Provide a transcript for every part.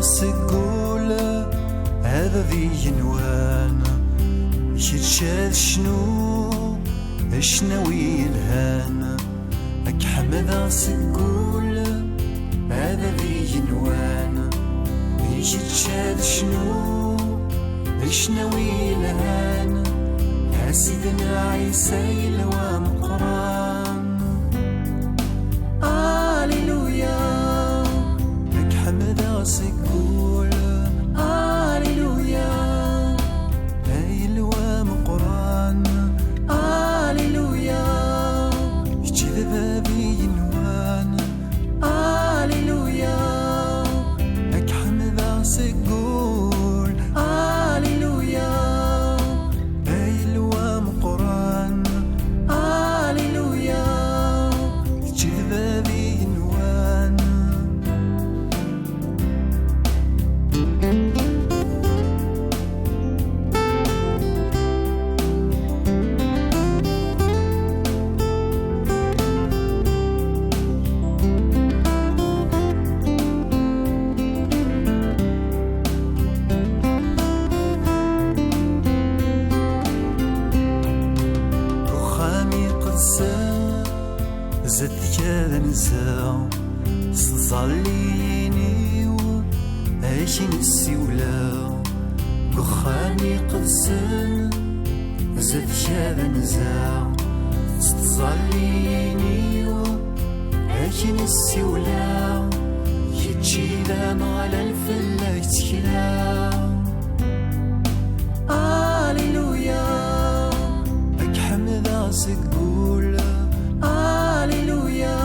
سقول هذا ذي جنوان يشهد شنوي يلهان أكحمد سقول هذا ذي جنوان يشهد شنوي يلهان سيدنا عيسى يلو أمقران Aleluya لك حمد سقول Aleluya يلو أمقران Aleluya يجذب بينوان Aleluya لك حمد سقول Aleluya zatek adanzeɣ zaliyiniw siwleɣ uxxam iqedsen zatek adanzeɣ zaliyiniw siwleɣ kečč d ameɣlal fellak tekleɣ Aleluya ak ḥemdeɣ squl Aleluya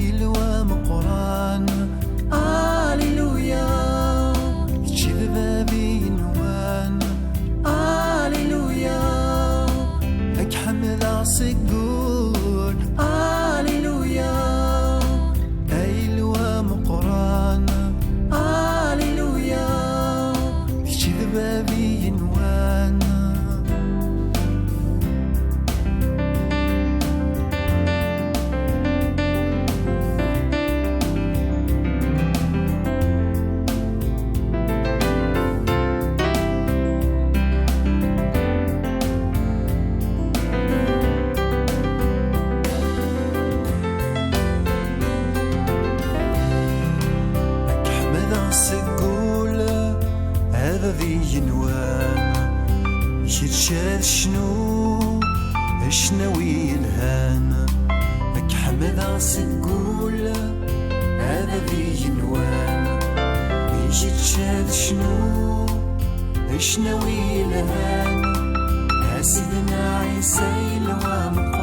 illu ameqran Aleluya يجذب بينوان Aleluya لك حمد سقول Aleluya illu ameqran Aleluya يجذب بينوان سقول هذا ذي جنوان يشهد شنوي يلهان لك حمد سقول هذا ذي جنوان يشهد شنوي يلهان سيدنا عيسى يلو